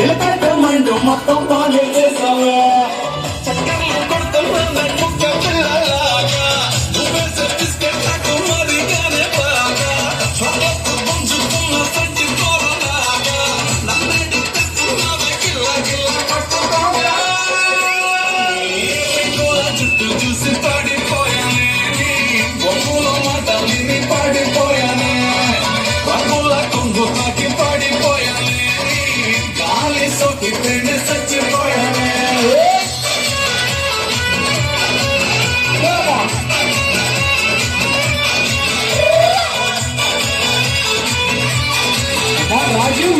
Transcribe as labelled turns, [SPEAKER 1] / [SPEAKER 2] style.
[SPEAKER 1] మండు మొత్తం బాగా చేసావే చక్కర్లు కొడుతున్నా కుక్క పిల్లలాగా నువ్వే బిస్కెట్ నాకు మరిగానే బాగా చొరకు పుంజుకున్న సంచి తోరలాగా నన్నేటి తెస్తున్నావే గిల్ల గిల్ల పట్టుకోగా చుట్టూ చూసి పడిపోయానే బొమ్ముల మాట విని పడిపోయానే రంగుల కొంగు తాకి పడిపోయానే గాలి సోకి పెండి చచ్చిపోయానే రాజు